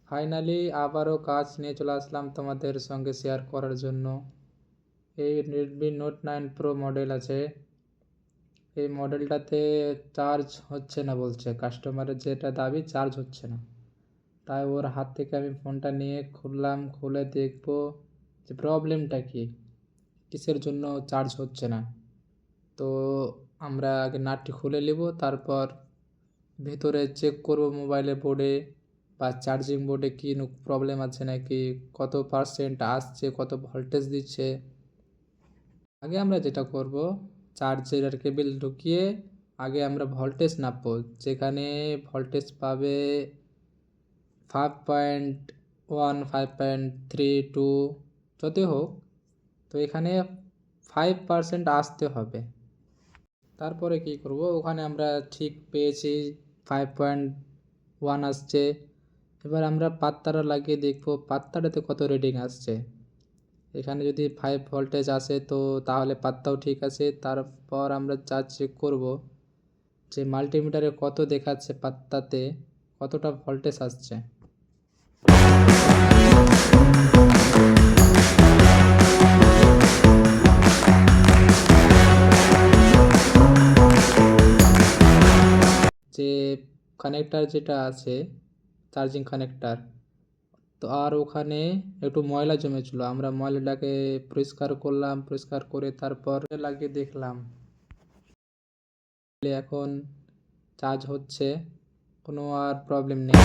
Finally আবারও কাজ নিয়ে চলে আসলাম তোমাদের সঙ্গে শেয়ার করার জন্য। এই রেডমি নোট 9 প্রো মডেল আছে, এই মডেলটাতে চার্জ হচ্ছে না বলছে, কাস্টমারের যেটা দাবি চার্জ হচ্ছে না। তাই ওর হাত থেকে আমি ফোনটা নিয়ে খুললাম, খুলে দেখবো যে প্রবলেমটা কী, কিসের জন্য চার্জ হচ্ছে না। তো আমরা আগে নাটটি খুলে নেব, তারপর ভেতরে চেক করব মোবাইলের বোর্ডে বা চার্জিং বোর্ডে কি প্রবলেম আছে নাকি, কত পার্সেন্ট আসছে, কত ভোল্টেজ দিচ্ছে। আগে আমরা যেটা করব, চার্জের কেবল ঢুকিয়ে আগে আমরা ভোল্টেজ নাপবো। যেখানে ভোল্টেজ পাবে 5.1, 5.32, যতই হোক, তো এখানে 5% আসতে হবে। তারপরে কি করব, ওখানে আমরা ঠিক পেয়েছি 5.1 আসছে। এবার আমরা পাত্তাটা লাগিয়ে দেখব পাত্তাটাতে কত রিডিং আসছে। এখানে যদি 5 ভোল্টেজ আসে তো তাহলে পাত্তাও ঠিক আছে। তারপর আমরা চার্জ চেক করব যে মাল্টিমিটারে কত দেখাচ্ছে, পাত্তাতে কতটা ভোল্টেজ আসছে। যে কানেক্টার যেটা আছে, চার্জিং কানেক্টার, তো আর ওখানে একটু ময়লা জমেছিল, আমরা ময়লাটাকে পরিষ্কার করলাম, পরিষ্কার করে তারপর লাগিয়ে দেখলাম এখন চার্জ হচ্ছে, কোনো আর প্রবলেম নেই।